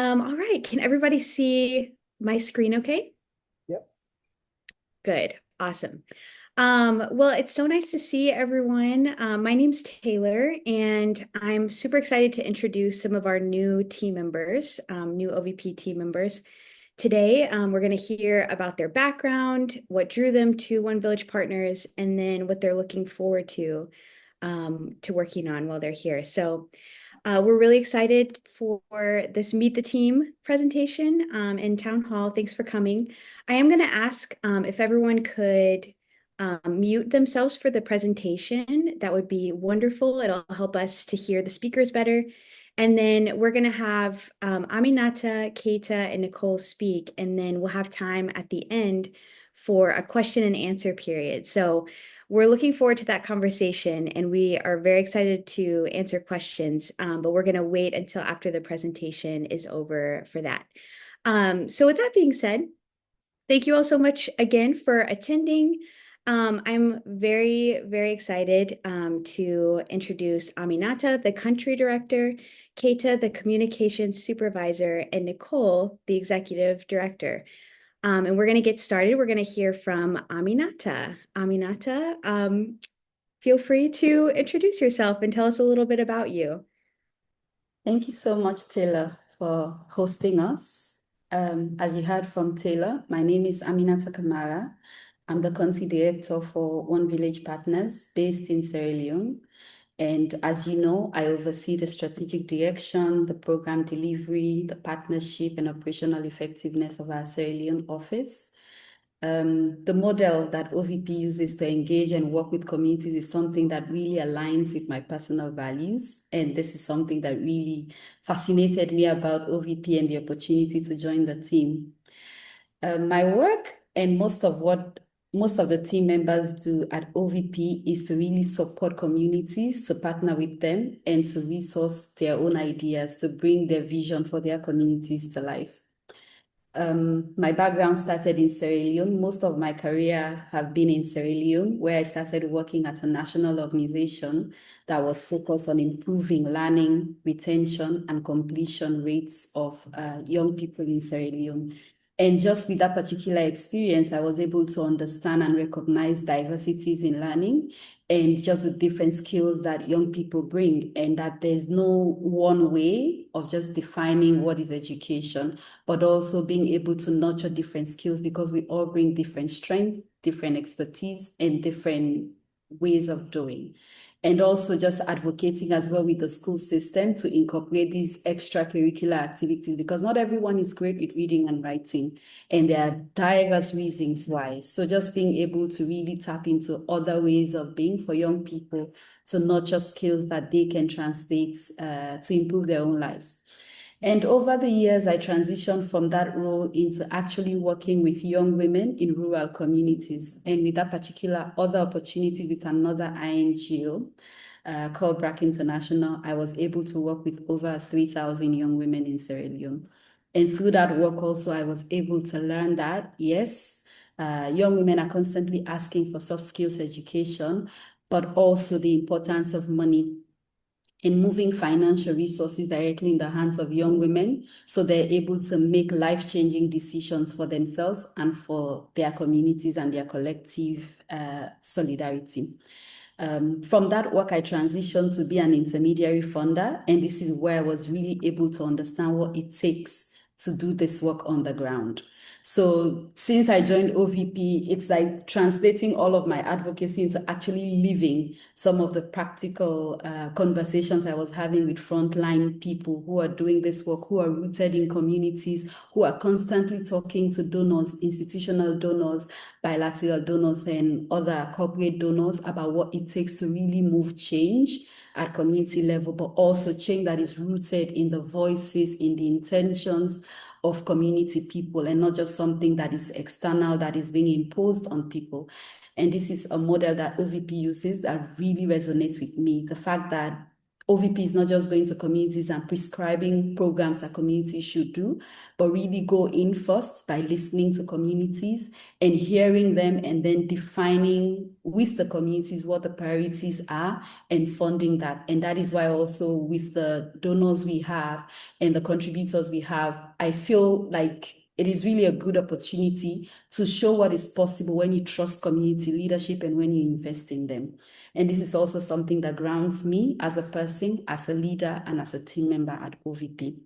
All right. Can everybody see my screen okay? Yep. Good. Awesome. Well, it's so nice to see everyone. My name's Taylor, and I'm super excited to introduce some of our new team members, new OVP team members. Today, we're going to hear about their background, what drew them to One Village Partners, and then what they're looking forward to working on while they're here. So, we're really excited for this Meet the Team presentation in Town Hall. Thanks for coming. I am going to ask if everyone could mute themselves for the presentation. That would be wonderful. It'll help us to hear the speakers better. And then we're going to have Aminata, Keita, and Nicole speak, and then we'll have time at the end for a question and answer period. So we're looking forward to that conversation, and we are very excited to answer questions, but we're going to wait until after the presentation is over for that. So with that being said, thank you all so much again for attending. I'm very, very excited to introduce Aminata, the country director, Keita, the communications supervisor, and Nicole, the executive director. And we're going to get started. We're going to hear from Aminata. Aminata, feel free to introduce yourself and tell us a little bit about you. Thank you so much, Taylor, for hosting us. As you heard from Taylor, my name is Aminata Kamara. I'm the country director for One Village Partners based in Sierra Leone. And as you know, I oversee the strategic direction, the program delivery, the partnership and operational effectiveness of our Sierra Leone office. The model that OVP uses to engage and work with communities is something that really aligns with my personal values. And this is something that really fascinated me about OVP and the opportunity to join the team. My work and most of the team members do at OVP is to really support communities, to partner with them, and to resource their own ideas to bring their vision for their communities to life. My background started in Sierra Leone. Most of my career have been in Sierra Leone, where I started working at a national organization that was focused on improving learning, retention, and completion rates of young people in Sierra Leone. And just with that particular experience, I was able to understand and recognize diversities in learning and just the different skills that young people bring, and that there's no one way of just defining what is education, but also being able to nurture different skills because we all bring different strengths, different expertise, and different ways of doing. And also just advocating as well with the school system to incorporate these extracurricular activities, because not everyone is great with reading and writing, and there are diverse reasons why. So just being able to really tap into other ways of being for young people to nurture skills that they can translate to improve their own lives. And over the years, I transitioned from that role into actually working with young women in rural communities. And with that particular other opportunity with another INGO called BRAC International, I was able to work with over 3,000 young women in Sierra Leone. And through that work also, I was able to learn that, yes, young women are constantly asking for soft skills education, but also the importance of money in moving financial resources directly in the hands of young women so they're able to make life-changing decisions for themselves and for their communities and their collective solidarity. From that work, I transitioned to be an intermediary funder, and this is where I was really able to understand what it takes to do this work on the ground. So since I joined OVP, it's like translating all of my advocacy into actually living some of the practical conversations I was having with frontline people who are doing this work, who are rooted in communities, who are constantly talking to donors, institutional donors, bilateral donors, and other corporate donors about what it takes to really move change at community level, but also change that is rooted in the voices, in the intentions of community people, and not just something that is external, that is being imposed on people. And this is a model that OVP uses that really resonates with me. The fact that OVP is not just going to communities and prescribing programs that communities should do, but really go in first by listening to communities and hearing them and then defining with the communities what the priorities are and funding that. And that is why also with the donors we have and the contributors we have, I feel like it is really a good opportunity to show what is possible when you trust community leadership and when you invest in them. And this is also something that grounds me as a person, as a leader, and as a team member at OVP.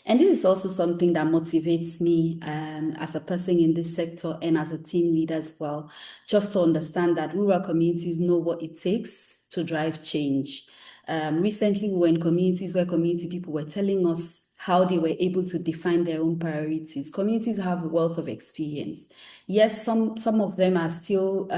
And this is also something that motivates me as a person in this sector and as a team leader as well, just to understand that rural communities know what it takes to drive change. Recently, we were in communities where community people were telling us how they were able to define their own priorities. Communities have a wealth of experience. Yes, some of them are still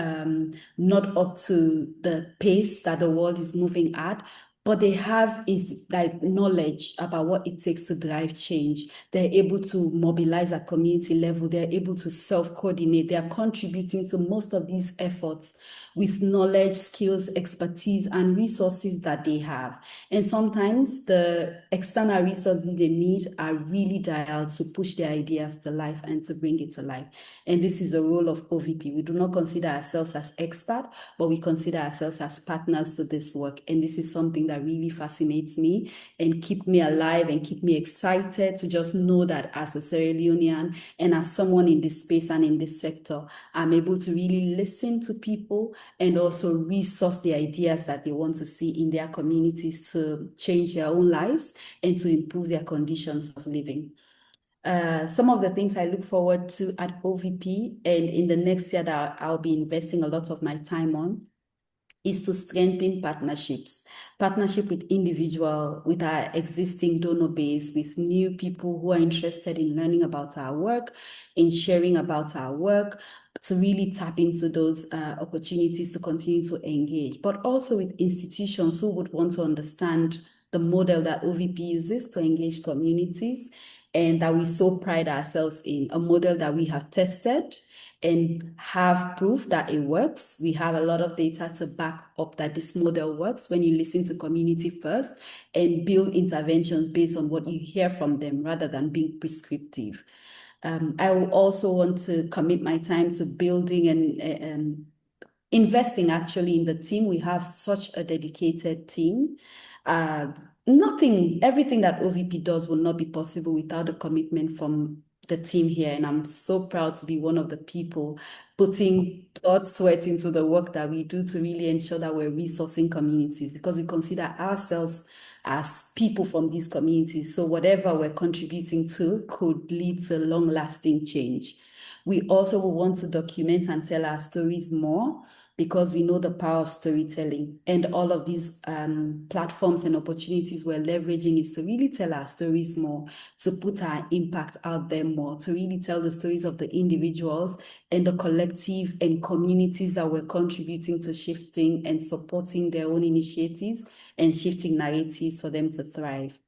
not up to the pace that the world is moving at, but they have like knowledge about what it takes to drive change. They're able to mobilize at community level. They're able to self-coordinate. They are contributing to most of these efforts with knowledge, skills, expertise, and resources that they have. And sometimes the external resources they need are really dialed to push their ideas to life and to bring it to life. And this is the role of OVP. We do not consider ourselves as experts, but we consider ourselves as partners to this work. And this is something that really fascinates me and keep me alive and keep me excited to just know that as a Sierra Leonean and as someone in this space and in this sector, I'm able to really listen to people and also resource the ideas that they want to see in their communities to change their own lives and to improve their conditions of living. Some of the things I look forward to at OVP and in the next year that I'll be investing a lot of my time on is to strengthen partnerships. Partnership with individual, with our existing donor base, with new people who are interested in learning about our work, in sharing about our work, to really tap into those opportunities to continue to engage, but also with institutions who would want to understand the model that OVP uses to engage communities and that we so pride ourselves in, a model that we have tested and have proof that it works. We have a lot of data to back up that this model works when you listen to community first and build interventions based on what you hear from them rather than being prescriptive. I will also want to commit my time to building and investing actually in the team. We have such a dedicated team. Uh, Everything that OVP does will not be possible without the commitment from the team here. And I'm so proud to be one of the people putting blood, sweat into the work that we do to really ensure that we're resourcing communities because we consider ourselves as people from these communities. So whatever we're contributing to could lead to long-lasting change. We also will want to document and tell our stories more because we know the power of storytelling. And all of these platforms and opportunities we're leveraging is to really tell our stories more, to put our impact out there more, to really tell the stories of the individuals and the collective and communities that we're contributing to shifting and supporting their own initiatives and shifting narratives for them to thrive.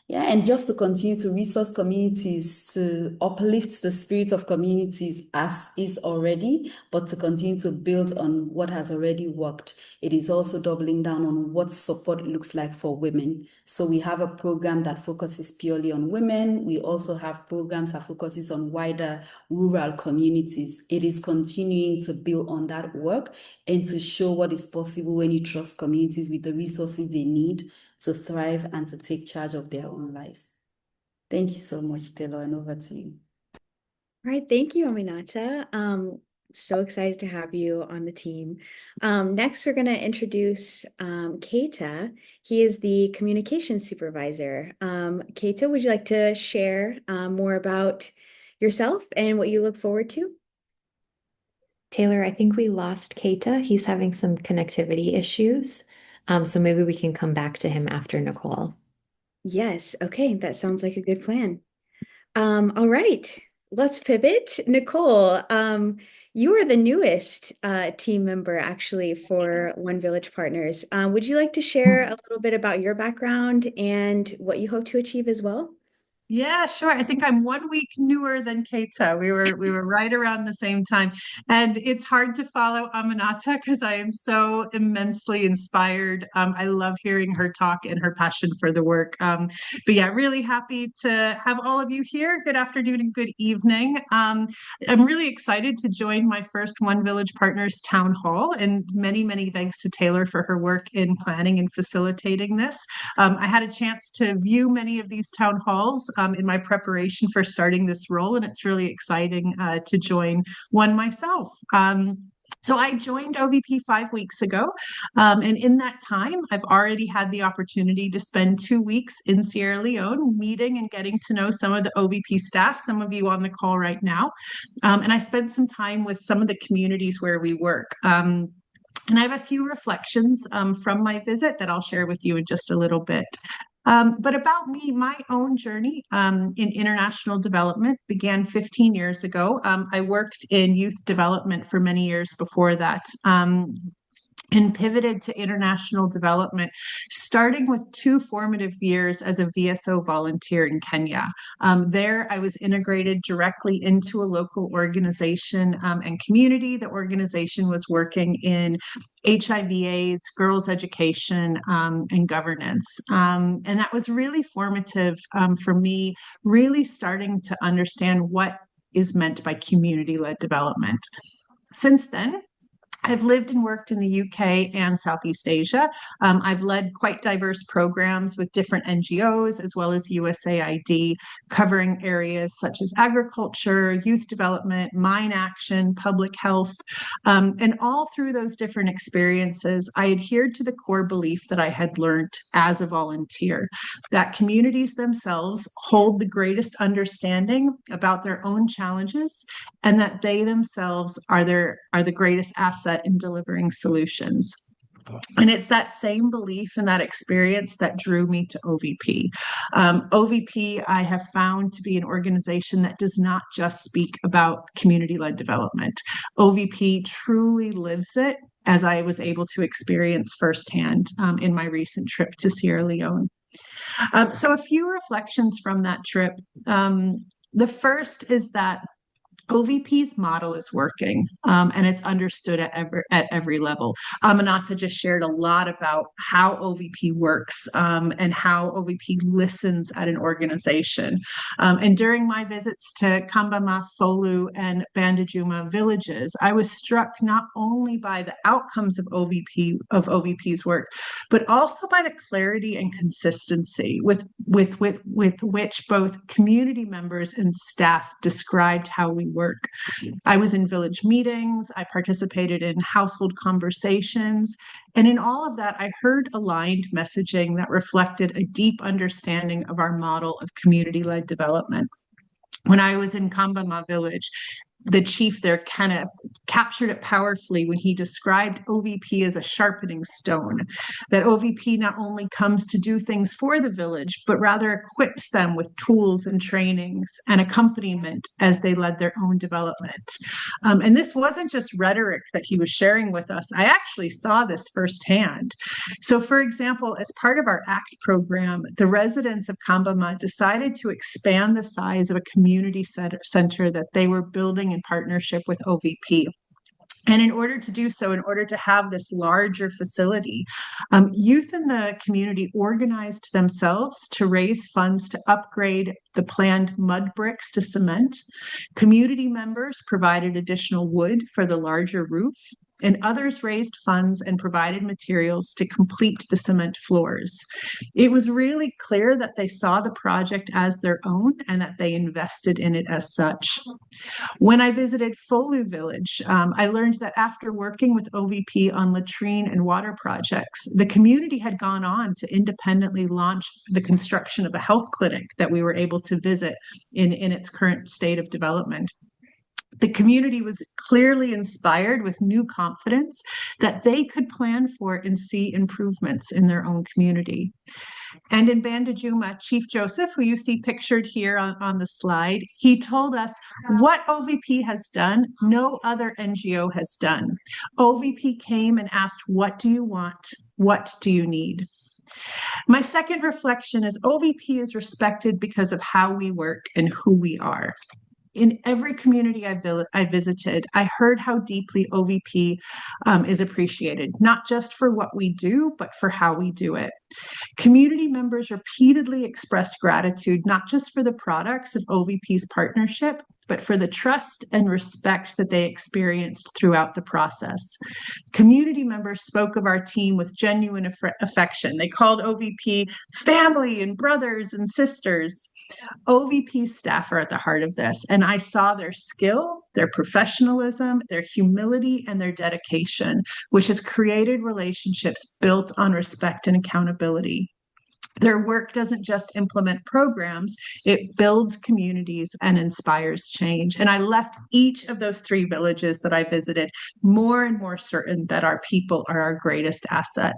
Yeah, and just to continue to resource communities, to uplift the spirit of communities as is already, but to continue to build on what has already worked. It is also doubling down on what support looks like for women. So we have a program that focuses purely on women. We also have programs that focuses on wider rural communities. It is continuing to build on that work and to show what is possible when you trust communities with the resources they need to thrive and to take charge of their own lives. Thank you so much, Taylor, and over to you. All right, thank you, Aminata. So excited to have you on the team. Next, we're going to introduce Keita. He is the communications supervisor. Keita, would you like to share more about yourself and what you look forward to? Taylor, I think we lost Keita. He's having some connectivity issues. So maybe we can come back to him after Nicole. Yes, okay, that sounds like a good plan. All right, let's pivot. Nicole, you are the newest team member actually for One Village Partners. Would you like to share a little bit about your background and what you hope to achieve as well? Yeah, sure. I think I'm 1 week newer than Keita. We were right around the same time. And it's hard to follow Aminata because I am so immensely inspired. I love hearing her talk and her passion for the work. But yeah, really happy to have all of you here. Good afternoon and good evening. I'm really excited to join my first One Village Partners Town Hall, and many, many thanks to Taylor for her work in planning and facilitating this. I had a chance to view many of these town halls in my preparation for starting this role, and it's really exciting to join one myself. So I joined OVP 5 weeks ago, and in that time, I've already had the opportunity to spend 2 weeks in Sierra Leone meeting and getting to know some of the OVP staff, some of you on the call right now. And I spent some time with some of the communities where we work. And I have a few reflections from my visit that I'll share with you in just a little bit. But about me, my own journey in international development began 15 years ago. I worked in youth development for many years before that. And pivoted to international development, starting with 2 formative years as a VSO volunteer in Kenya. There, I was integrated directly into a local organization and community. The organization was working in HIV/AIDS, girls' education, and governance. And that was really formative for me, really starting to understand what is meant by community-led development. Since then, I've lived and worked in the UK and Southeast Asia. I've led quite diverse programs with different NGOs as well as USAID, covering areas such as agriculture, youth development, mine action, public health. And all through those different experiences, I adhered to the core belief that I had learned as a volunteer, that communities themselves hold the greatest understanding about their own challenges, and that they themselves are the greatest asset in delivering solutions. And it's that same belief and that experience that drew me to OVP. OVP, I have found to be an organization that does not just speak about community-led development. OVP truly lives it, as I was able to experience firsthand in my recent trip to Sierra Leone. So a few reflections from that trip. The first is that OVP's model is working, and it's understood at every level. Aminata just shared a lot about how OVP works and how OVP listens at an organization. And during my visits to Kambama, Folu, and Bandajuma villages, I was struck not only by the outcomes of OVP's work, but also by the clarity and consistency with which both community members and staff described how we work. I was in village meetings, I participated in household conversations, and in all of that, I heard aligned messaging that reflected a deep understanding of our model of community-led development. When I was in Kambama village, the chief there, Kenneth, captured it powerfully when he described OVP as a sharpening stone, that OVP not only comes to do things for the village, but rather equips them with tools and trainings and accompaniment as they led their own development. And this wasn't just rhetoric that he was sharing with us. I actually saw this firsthand. So, for example, as part of our ACT program, the residents of Kambama decided to expand the size of a community center that they were building in partnership with OVP. And in order to do so, in order to have this larger facility, youth in the community organized themselves to raise funds to upgrade the planned mud bricks to cement. Community members provided additional wood for the larger roof, and others raised funds and provided materials to complete the cement floors. It was really clear that they saw the project as their own and that they invested in it as such. When I visited Folu Village, I learned that after working with OVP on latrine and water projects, the community had gone on to independently launch the construction of a health clinic that we were able to visit in its current state of development. The community was clearly inspired with new confidence that they could plan for and see improvements in their own community. And in Bandajuma, Chief Joseph, who you see pictured here on the slide, he told us what OVP has done, no other NGO has done. OVP came and asked, what do you want? What do you need? My second reflection is OVP is respected because of how we work and who we are. In every community I visited, I heard how deeply OVP is appreciated, not just for what we do, but for how we do it. Community members repeatedly expressed gratitude, not just for the products of OVP's partnership, but for the trust and respect that they experienced throughout the process. Community members spoke of our team with genuine affection. They called OVP family and brothers and sisters. OVP's staff are at the heart of this, and I saw their skill, their professionalism, their humility, and their dedication, which has created relationships built on respect and accountability. Their work doesn't just implement programs, it builds communities and inspires change. And I left each of those 3 villages that I visited more and more certain that our people are our greatest asset.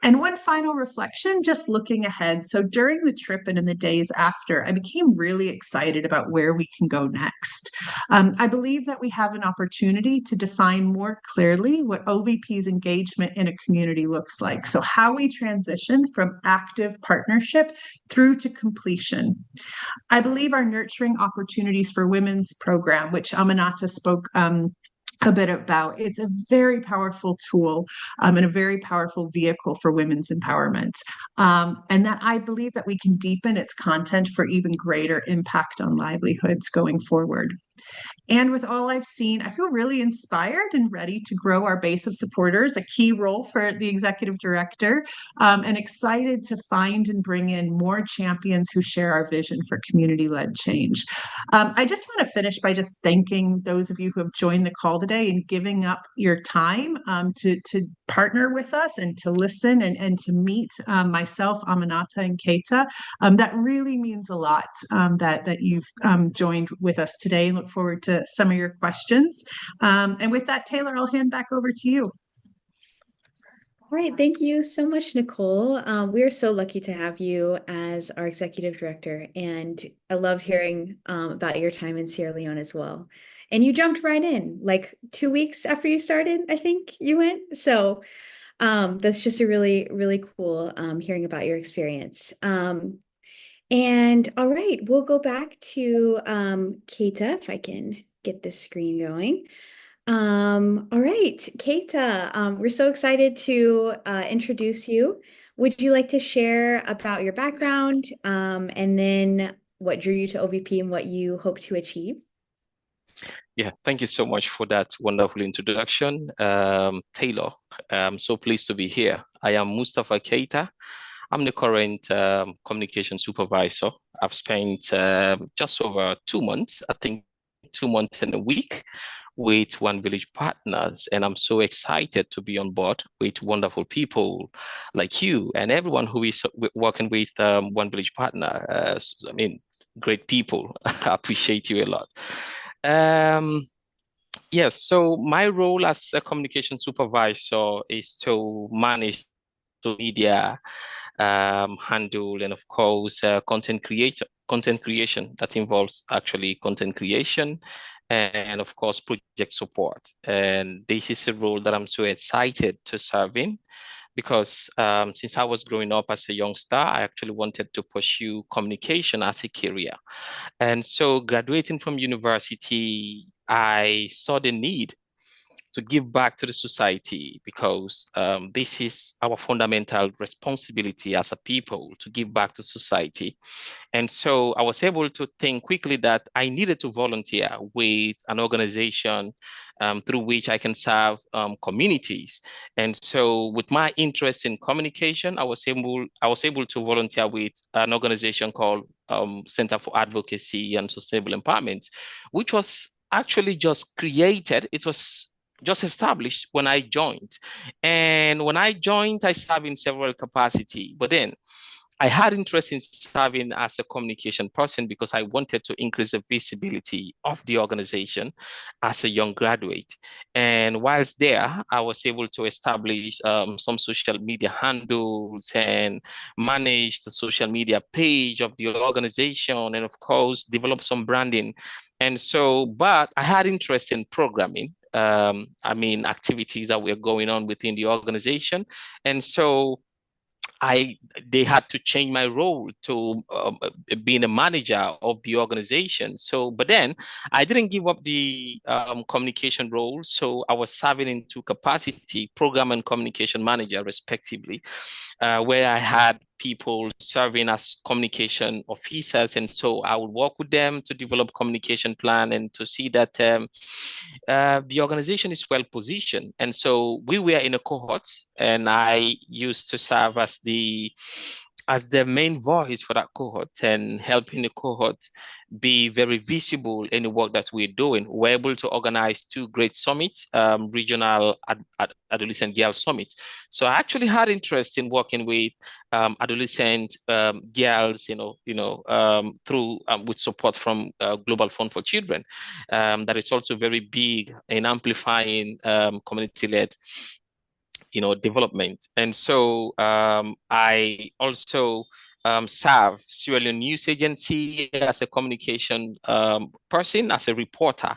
And one final reflection, just looking ahead. So during the trip and in the days after, I became really excited about where we can go next. I believe that we have an opportunity to define more clearly what OVP's engagement in a community looks like. So how we transition from active partnership through to completion. I believe our nurturing opportunities for women's program, which Aminata spoke a bit about. It's a very powerful tool and a very powerful vehicle for women's empowerment. And that I believe that we can deepen its content for even greater impact on livelihoods going forward. And with all I've seen, I feel really inspired and ready to grow our base of supporters, a key role for the executive director, and excited to find and bring in more champions who share our vision for community-led change. I just want to finish by just thanking those of you who have joined the call today and giving up your time to partner with us and to listen and to meet myself, Aminata, and Keita. That really means a lot that you've joined with us today, and look forward to some of your questions. And with that, Taylor, I'll hand back over to you. All right, thank you so much, Nicole. We are so lucky to have you as our executive director, and I loved hearing about your time in Sierra Leone as well. And you jumped right in, like 2 weeks after you started, I think you went. So that's just a really, really cool hearing about your experience. And all right, we'll go back to Keita, if I can get this screen going. All right, Keita, we're so excited to introduce you. Would you like to share about your background and then what drew you to OVP and what you hope to achieve? Yeah, thank you so much for that wonderful introduction, Taylor. I'm so pleased to be here. I am Mustapha Keita. I'm the current communication supervisor. I've spent just over 2 months, I think 2 months and a week with One Village Partners, and I'm so excited to be on board with wonderful people like you and everyone who is working with One Village Partner. I mean, great people. I appreciate you a lot. Yes, so my role as a communication supervisor is to manage social media handle and of course content creation that involves actually content creation and of course project support. And this is a role that I'm so excited to serve in because since I was growing up as a youngster, I actually wanted to pursue communication as a career. And so graduating from university, I saw the need to give back to the society because this is our fundamental responsibility as a people to give back to society. And so I was able to think quickly that I needed to volunteer with an organization through which I can serve communities. And so with my interest in communication, I was able to volunteer with an organization called Center for Advocacy and Sustainable Empowerment, which was actually just created. It was just established when I joined. And when I joined, I served in several capacities. But then I had interest in serving as a communication person because I wanted to increase the visibility of the organization as a young graduate. And whilst there, I was able to establish some social media handles and manage the social media page of the organization and of course, develop some branding. And so, but I had interest in programming. Activities that were going on within the organization. And so I they had to change my role to being a manager of the organization. So, but then I didn't give up the communication role. So I was serving in two capacity, program and communication manager, respectively, where I had people serving as communication officers, and so I would work with them to develop communication plan and to see that the organization is well positioned. And so we were in a cohort, and I used to serve as the main voice for that cohort and helping the cohort be very visible in the work that we're doing. We're able to organize two great summits, regional adolescent girl summit. So I actually had interest in working with adolescent girls, through with support from Global Fund for Children. That is also very big in amplifying community-led development. And so I also serve Sierra Leone News Agency as a communication person, as a reporter.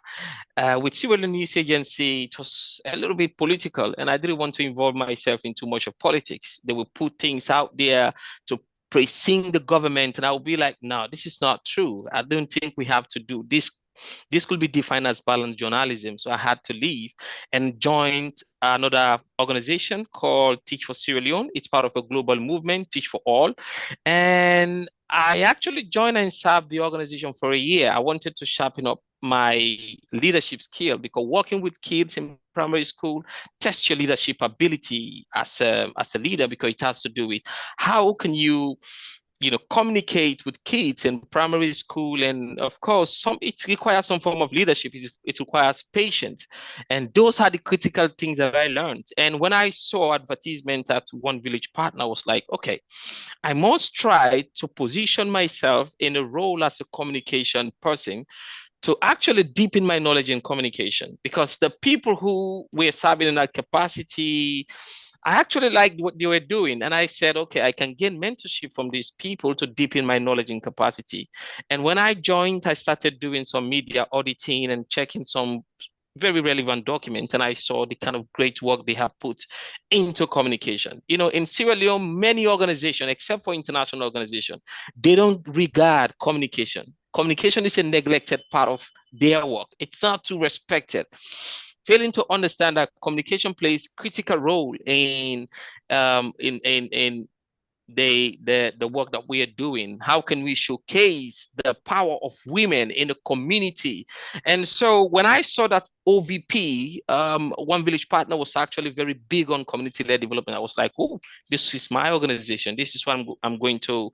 With Sierra Leone News Agency, it was a little bit political, and I didn't want to involve myself in too much of politics. They would put things out there to praising the government, and I would be like, no, this is not true. I don't think we have to do this. This could be defined as balanced journalism. So I had to leave and joined another organization called Teach for Sierra Leone. It's part of a global movement, Teach for All. And I actually joined and served the organization for a year. I wanted to sharpen up my leadership skill, because working with kids in primary school tests your leadership ability as a leader, because it has to do with how can you communicate with kids in primary school. And of course, it requires some form of leadership. It requires patience. And those are the critical things that I learned. And when I saw advertisement at One Village Partner, I was like, okay, I must try to position myself in a role as a communication person to actually deepen my knowledge in communication, because the people who were serving in that capacity, I actually liked what they were doing. And I said, okay, I can gain mentorship from these people to deepen my knowledge and capacity. And when I joined, I started doing some media auditing and checking some very relevant documents, and I saw the kind of great work they have put into communication. In Sierra Leone, many organizations, except for international organizations, they don't regard communication. Communication is a neglected part of their work. It's not too respected. Failing to understand that communication plays critical role in the work that we are doing. How can we showcase the power of women in the community? And so when I saw that OVP, One Village Partner, was actually very big on community-led development, I was like, oh, this is my organization. This is what I'm going to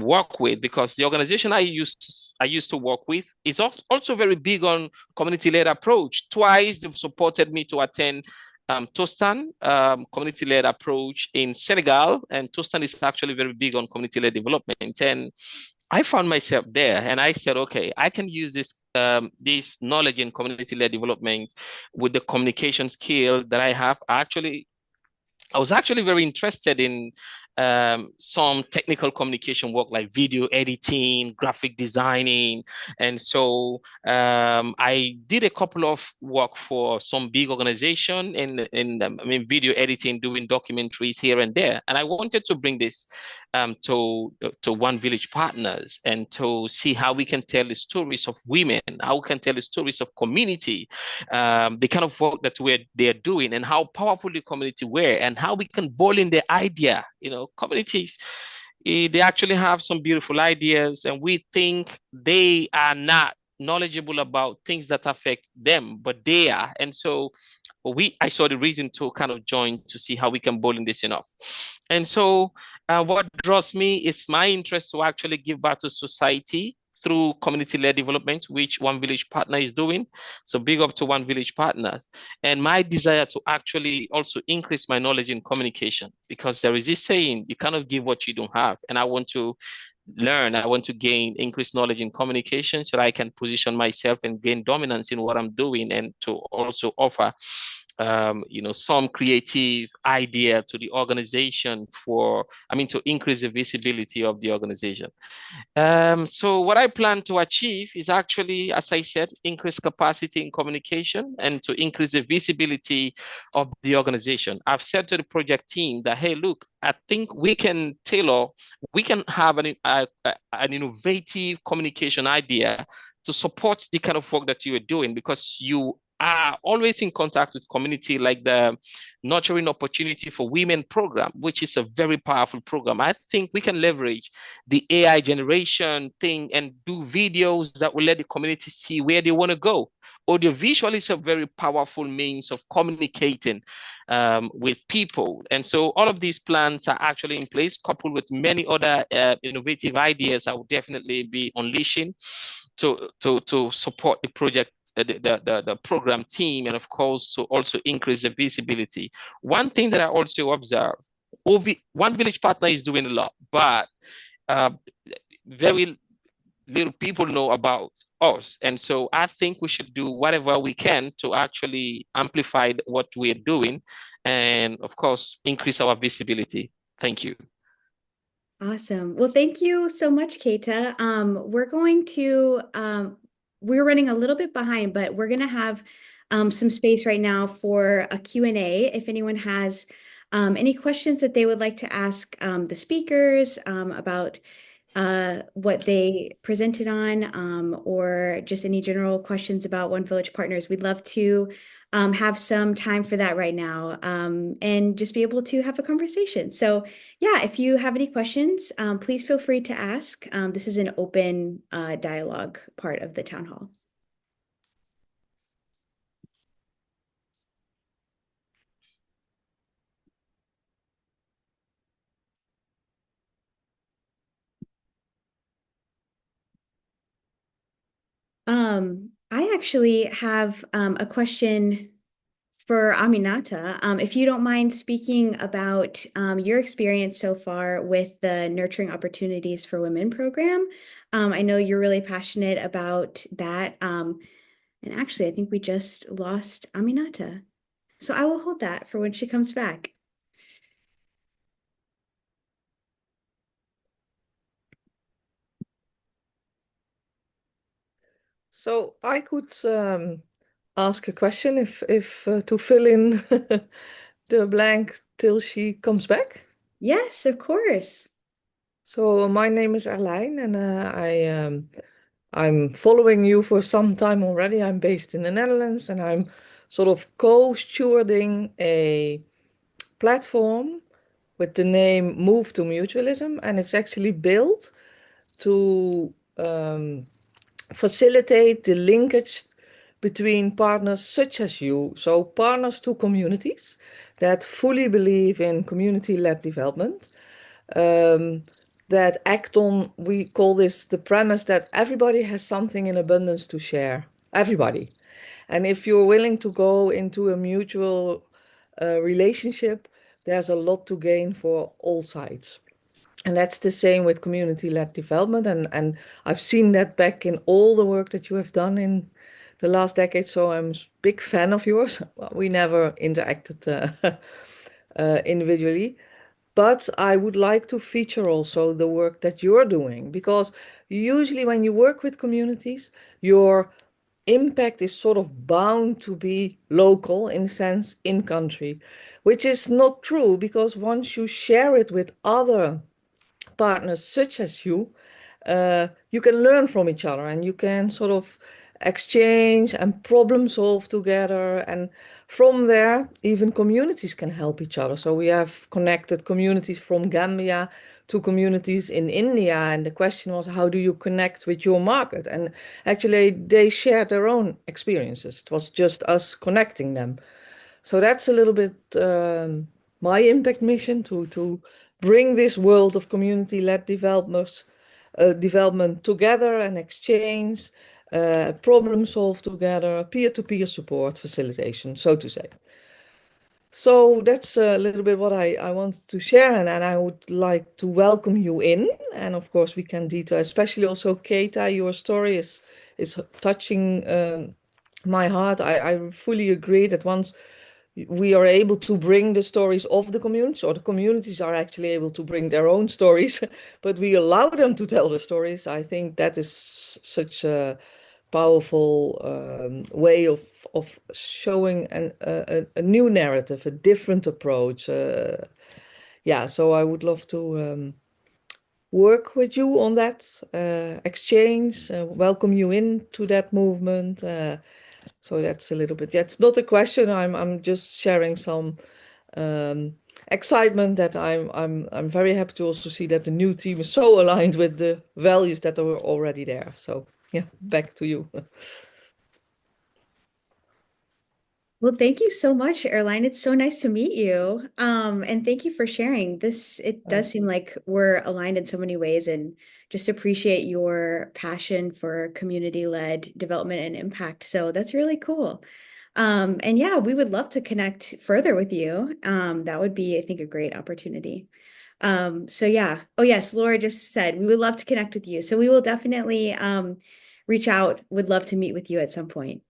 work with, because the organization I used to work with is also very big on community-led approach. Twice they've supported me to attend Tostan, community-led approach in Senegal, and Tostan is actually very big on community-led development. And I found myself there, and I said, okay, I can use this knowledge in community-led development with the communication skill that I have. I was actually very interested in some technical communication work like video editing, graphic designing. And so I did a couple of work for some big organization in video editing, doing documentaries here and there. And I wanted to bring this to One Village Partners, and to see how we can tell the stories of women, how we can tell the stories of community, the kind of work that they're doing, and how powerful the community were, and how we can boil in the idea. Communities, they actually have some beautiful ideas, and we think they are not knowledgeable about things that affect them, but they are. And so I saw the reason to kind of join to see how we can boil in this enough. And so what draws me is my interest to actually give back to society through community-led development, which One Village Partner is doing. So big up to One Village Partners. And my desire to actually also increase my knowledge in communication, because there is this saying, you cannot give what you don't have. And I want to learn, I want to gain increased knowledge in communication so that I can position myself and gain dominance in what I'm doing, and to also offer some creative idea to the organization to increase the visibility of the organization. So what I plan to achieve is actually, as I said, increase capacity in communication and to increase the visibility of the organization. I've said to the project team that, hey, look, I think we can have an innovative communication idea to support the kind of work that you are doing, because you are always in contact with community, like the Nurturing Opportunity for Women program, which is a very powerful program. I think we can leverage the AI generation thing and do videos that will let the community see where they want to go. Audiovisual is a very powerful means of communicating with people. And so all of these plans are actually in place, coupled with many other innovative ideas I will definitely be unleashing to support the project, the program team, and of course to also increase the visibility. One thing that I also observe, One Village Partner is doing a lot, but uh, very little people know about us. And so I think we should do whatever we can to actually amplify what we're doing and, of course, increase our visibility. Thank you. Awesome. Well, thank you so much, Keita. We're running a little bit behind, but we're going to have some space right now for a Q&A. If anyone has any questions that they would like to ask the speakers about what they presented on, or just any general questions about One Village Partners, we'd love to have some time for that right now, and just be able to have a conversation. So yeah, if you have any questions, please feel free to ask. This is an open dialogue part of the town hall. I actually have a question for Aminata. If you don't mind speaking about your experience so far with the Nurturing Opportunities for Women program. I know you're really passionate about that. And actually, I think we just lost Aminata. So I will hold that for when she comes back. So I could ask a question if to fill in the blank till she comes back. Yes, of course. So my name is Arlijn, and I'm following you for some time already. I'm based in the Netherlands, and I'm sort of co-stewarding a platform with the name Move to Mutualism, and it's actually built to facilitate the linkage between partners such as you, so partners to communities that fully believe in community-led development, that act on, we call this the premise that everybody has something in abundance to share, everybody. And if you're willing to go into a mutual relationship, there's a lot to gain for all sides. And that's the same with community-led development. And I've seen that back in all the work that you have done in the last decade. So I'm a big fan of yours. Well, we never interacted individually. But I would like to feature also the work that you're doing, because usually when you work with communities, your impact is sort of bound to be local, in a sense, in country, which is not true, because once you share it with other partners such as you can learn from each other and you can sort of exchange and problem solve together. And from there, even communities can help each other. So we have connected communities from Gambia to communities in India. And the question was, how do you connect with your market? And actually, they shared their own experiences. It was just us connecting them. So that's a little bit my impact mission to bring this world of community-led development together and exchange, problem solve together, peer-to-peer support facilitation, so to say. So that's a little bit what I wanted to share, and I would like to welcome you in. And of course, we can detail, especially also Keita, your story is touching my heart. I fully agree that once we are able to bring the stories of the communities, or the communities are actually able to bring their own stories, but we allow them to tell the stories. I think that is such a powerful way of showing a new narrative, a different approach. Yeah, so I would love to work with you on that exchange, welcome you into that movement. So that's a little bit. Yeah, it's not a question. I'm just sharing some excitement that I'm very happy to also see that the new team is so aligned with the values that are already there. So yeah, back to you. Well, thank you so much, Airline. It's so nice to meet you. And thank you for sharing this. It does seem like we're aligned in so many ways, and just appreciate your passion for community-led development and impact. So that's really cool. And yeah, we would love to connect further with you. That would be, I think, a great opportunity. So yeah. Oh yes, Laura just said we would love to connect with you. So we will definitely reach out. Would love to meet with you at some point.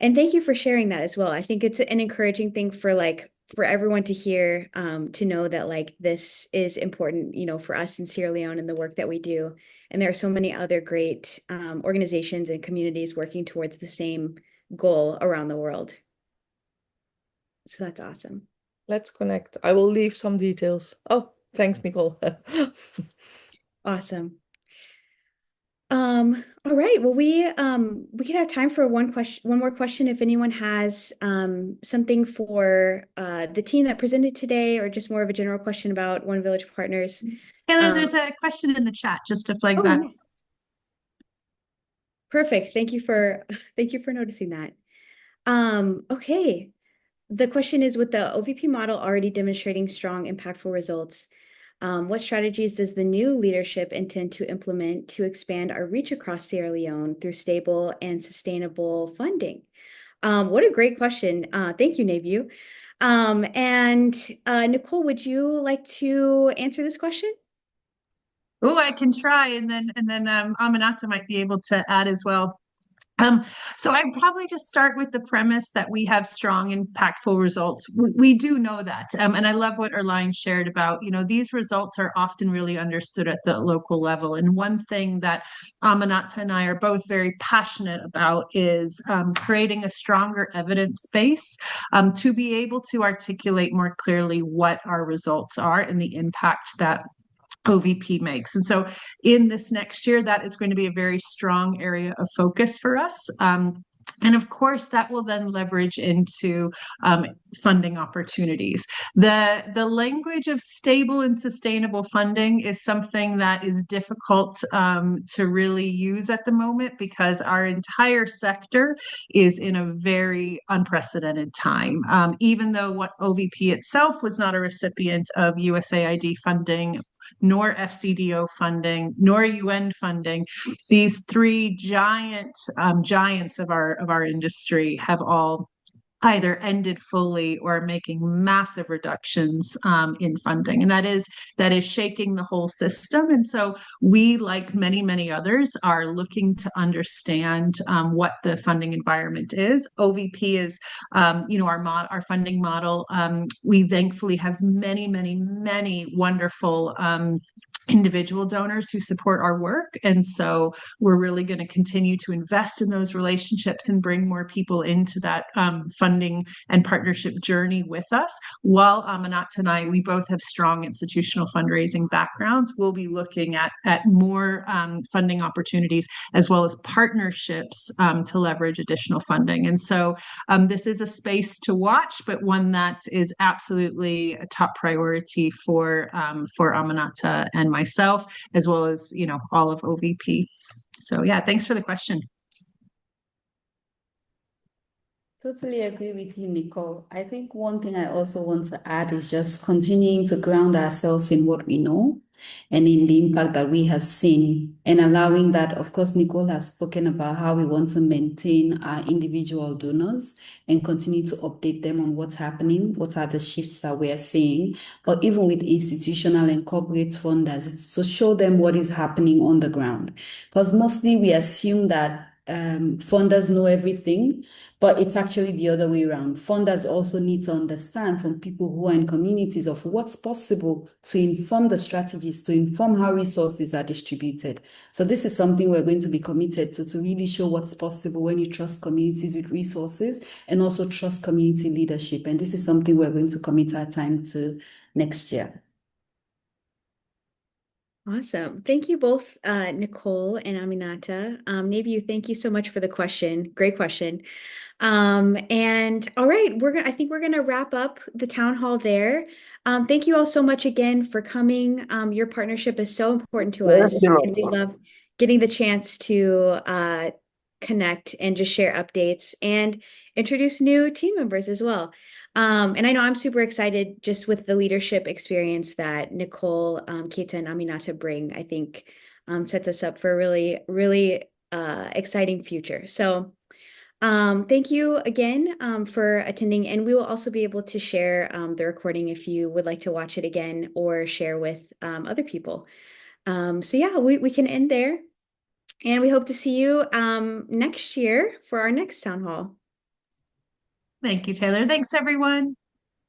And thank you for sharing that as well. I think it's an encouraging thing for for everyone to hear, to know that like this is important, for us in Sierra Leone and the work that we do. And there are so many other great organizations and communities working towards the same goal around the world. So that's awesome. Let's connect. I will leave some details. Oh, thanks, Nicole. Awesome. All right. Well, we can have time for one more question if anyone has something for the team that presented today, or just more of a general question about One Village Partners. Taylor, there's a question in the chat, just to flag Oh, that. yeah. Perfect. Thank you for noticing that. Okay. The question is, with the OVP model already demonstrating strong, impactful results, what strategies does the new leadership intend to implement to expand our reach across Sierra Leone through stable and sustainable funding? What a great question. Thank you, Navu. And Nicole, would you like to answer this question? Oh, I can try, and then Aminata might be able to add as well. So I'd probably just start with the premise that we have strong, impactful results. We do know that. And I love what Erline shared about, these results are often really understood at the local level. And one thing that Aminata and I are both very passionate about is creating a stronger evidence base to be able to articulate more clearly what our results are and the impact that OVP makes. And so in this next year, that is going to be a very strong area of focus for us. And of course, that will then leverage into funding opportunities. The language of stable and sustainable funding is something that is difficult to really use at the moment, because our entire sector is in a very unprecedented time. Even though what OVP itself was not a recipient of USAID funding, nor FCDO funding, nor UN funding, these three giants of our industry have all either ended fully or making massive reductions in funding, and that is shaking the whole system. And so we, like many others, are looking to understand what the funding environment is. OVP is, our funding model. We thankfully have many wonderful individual donors who support our work. And so we're really going to continue to invest in those relationships and bring more people into that funding and partnership journey with us. While Aminata and I, we both have strong institutional fundraising backgrounds, we'll be looking at more funding opportunities as well as partnerships to leverage additional funding. And so this is a space to watch, but one that is absolutely a top priority for Aminata and myself, as well as all of OVP. So yeah, thanks for the question. Totally agree with you, Nicole. I think one thing I also want to add is just continuing to ground ourselves in what we know and in the impact that we have seen, and allowing that. Of course, Nicole has spoken about how we want to maintain our individual donors and continue to update them on what's happening, what are the shifts that we are seeing, but even with institutional and corporate funders, to show them what is happening on the ground. Because mostly we assume that funders know everything, but it's actually the other way around. Funders also need to understand from people who are in communities of what's possible to inform the strategies, to inform how resources are distributed. So this is something we're going to be committed to really show what's possible when you trust communities with resources and also trust community leadership. And this is something we're going to commit our time to next year. Awesome. Thank you both, Nicole and Aminata. Nebiu, thank you so much for the question. Great question. And all right, I think we're gonna wrap up the town hall there. Thank you all so much again for coming. Your partnership is so important to us, and we love getting the chance to connect and just share updates and introduce new team members as well. And I know I'm super excited just with the leadership experience that Nicole, Keita, and Aminata bring. I think sets us up for a really, really exciting future. So thank you again for attending, and we will also be able to share the recording if you would like to watch it again or share with other people. So yeah, we can end there, and we hope to see you next year for our next town hall. Thank you, Taylor. Thanks, everyone.